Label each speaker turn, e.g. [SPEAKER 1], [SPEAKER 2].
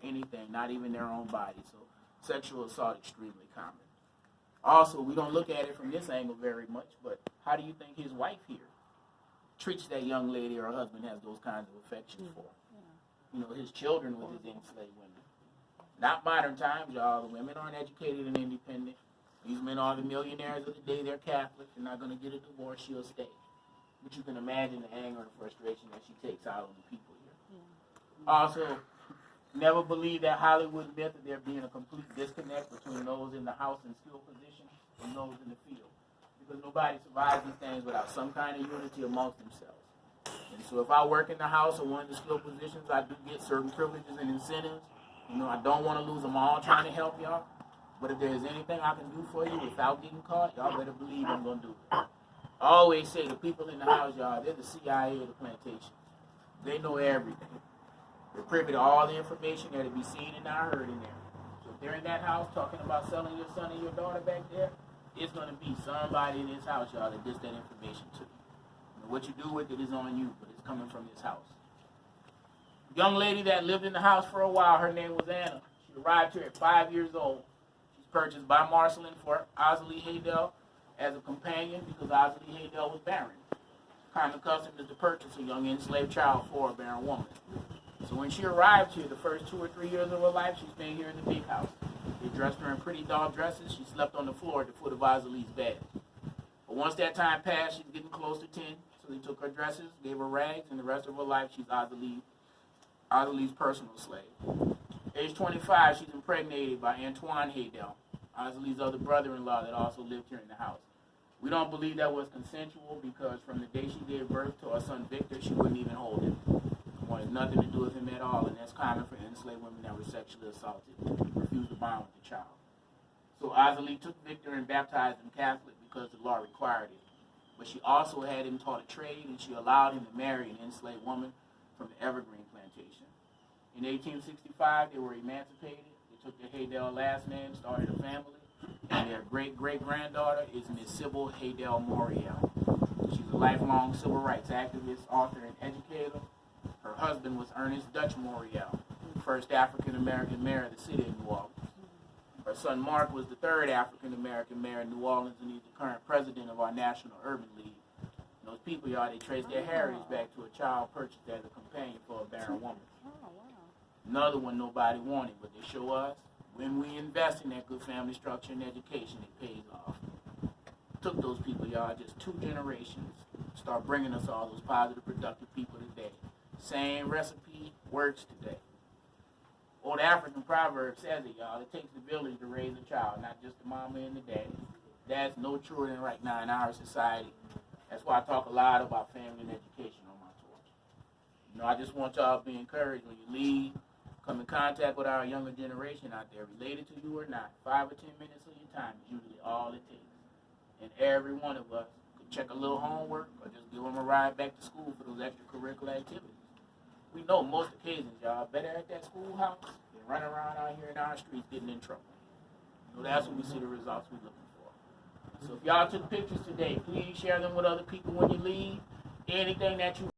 [SPEAKER 1] anything, not even their own body. So sexual assault extremely common. Also, we don't look at it from this angle very much, but how do you think his wife here treats that young lady or husband has those kinds of affections for? You know, his children with his enslaved women. Not modern times, y'all. The women aren't educated and independent. These men are the millionaires of the day. They're Catholic. They're not going to get a divorce. She'll stay. But you can imagine the anger and frustration that she takes out on the people here. Also, never believe that Hollywood myth of there being a complete disconnect between those in the house and skilled position and those in the field. Because nobody survives these things without some kind of unity amongst themselves. And so if I work in the house or one of the skilled positions, I do get certain privileges and incentives. You know, I don't want to lose them all trying to help y'all. But if there's anything I can do for you without getting caught, y'all better believe I'm going to do it. I always say the people in the house, y'all, they're the CIA of the plantation. They know everything. They're privy to all the information that will be seen and not heard in there. So if they're in that house talking about selling your son and your daughter back there, it's going to be somebody in this house, y'all, that gets that information to you. And what you do with it is on you, but it's coming from this house. Young lady that lived in the house for a while, her name was Anna. She arrived here at 5 years old. She's purchased by Marceline for Azalee Haydel as a companion because Azalee Haydel was barren. Common custom is to purchase a young enslaved child for a barren woman. So when she arrived here, the first 2 or 3 years of her life, she stayed here in the big house. They dressed her in pretty doll dresses. She slept on the floor at the foot of Azalee's bed. But once that time passed, she was getting close to 10, so they took her dresses, gave her rags, and the rest of her life, she's Azalee's personal slave. Age 25, she's impregnated by Antoine Haydel, Azalee's other brother-in-law that also lived here in the house. We don't believe that was consensual because from the day she gave birth to our son Victor, she wouldn't even hold him. Wanted nothing to do with him at all, and that's common for enslaved women that were sexually assaulted, refused to bond with the child. So Azalee took Victor and baptized him Catholic because the law required it. But she also had him taught a trade, and she allowed him to marry an enslaved woman from the Evergreen Plantation. In 1865, they were emancipated. They took their Haydel last name, started a family, and their great-great-granddaughter is Miss Sybil Haydel Morial. She's a lifelong civil rights activist, author, and educator. Her husband was Ernest Dutch Morial, first African-American mayor of the city of New Orleans. Her son Mark was the third African-American mayor of New Orleans, and he's the current president of our National Urban League. And those people, y'all, they trace their heritage back to a child purchased as a companion for a barren woman. Another one nobody wanted, but they show us when we invest in that good family structure and education, it pays off. Took those people, y'all, just 2 generations, start bringing us all those positive, productive people today. Same recipe works today. Old African proverb says it, y'all. It takes the village to raise a child, not just the mama and the daddy. That's no truer than right now in our society. That's why I talk a lot about family and education on my tours. You know, I just want y'all to be encouraged when you leave. Come in contact with our younger generation out there, related to you or not. 5 or 10 minutes of your time is usually all it takes. And every one of us could check a little homework or just give them a ride back to school for those extracurricular activities. We know most occasions, y'all, better at that schoolhouse than running around out here in our streets getting in trouble. So that's when we see the results we're looking for. So if y'all took pictures today, please share them with other people when you leave. Anything that you